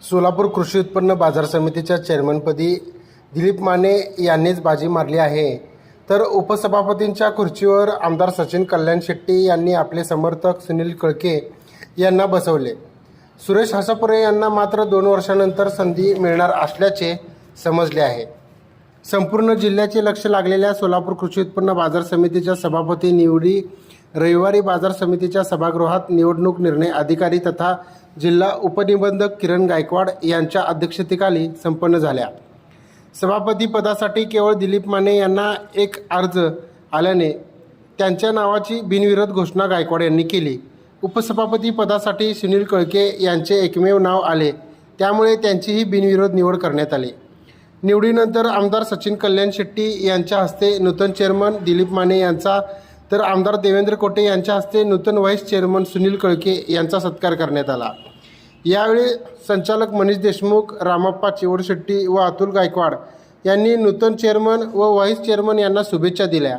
सोलापूर कृषी उत्पन्न बाजार समितीच्या चेअरमनपदी दिलीप माने यांनीच बाजी मारली आहे. तर उपसभापतींच्या खुर्चीवर आमदार सचिन कल्याण शेट्टी यांनी आपले समर्थक सुनील कळके यांना बसवले. सुरेश हसापुरे यांना मात्र 2 वर्षांनंतर संधी मिळणार असल्याचे समजले आहे. संपूर्ण जिल्ह्याचे लक्ष लागलेल्या सोलापूर कृषी उत्पन्न बाजार समितीच्या सभापती निवडी रविवारी बाजार समितीच्या सभागृहात निवडणूक निर्णय अधिकारी तथा जिल्हा उपनिबंधक किरण गायकवाड यांच्या अध्यक्षतेखाली संपन्न झाल्या. सभापती पदासाठी केवळ दिलीप माने यांना एक अर्ज आल्याने त्यांच्या नावाची बिनविरोध घोषणा गायकवाड यांनी केली. उपसभापती पदासाठी सुनील कळके यांचे एकमेव नाव आले, त्यामुळे त्यांचीही बिनविरोध निवड करण्यात आली. निवडीनंतर आमदार सचिन कल्याण शेट्टी यांच्या हस्ते नूतन चेअरमन दिलीप माने यांचा, तर आमदार देवेंद्र कोटे यांच्या हस्ते नूतन व्हाईस चेअरमन सुनील कळके यांचा सत्कार करण्यात आला. यावेळी संचालक मनीष देशमुख, रामप्पा चिवडशेट्टी व अतुल गायकवाड यांनी नूतन चेअरमन व व्हाईस चेअरमन यांना शुभेच्छा दिल्या.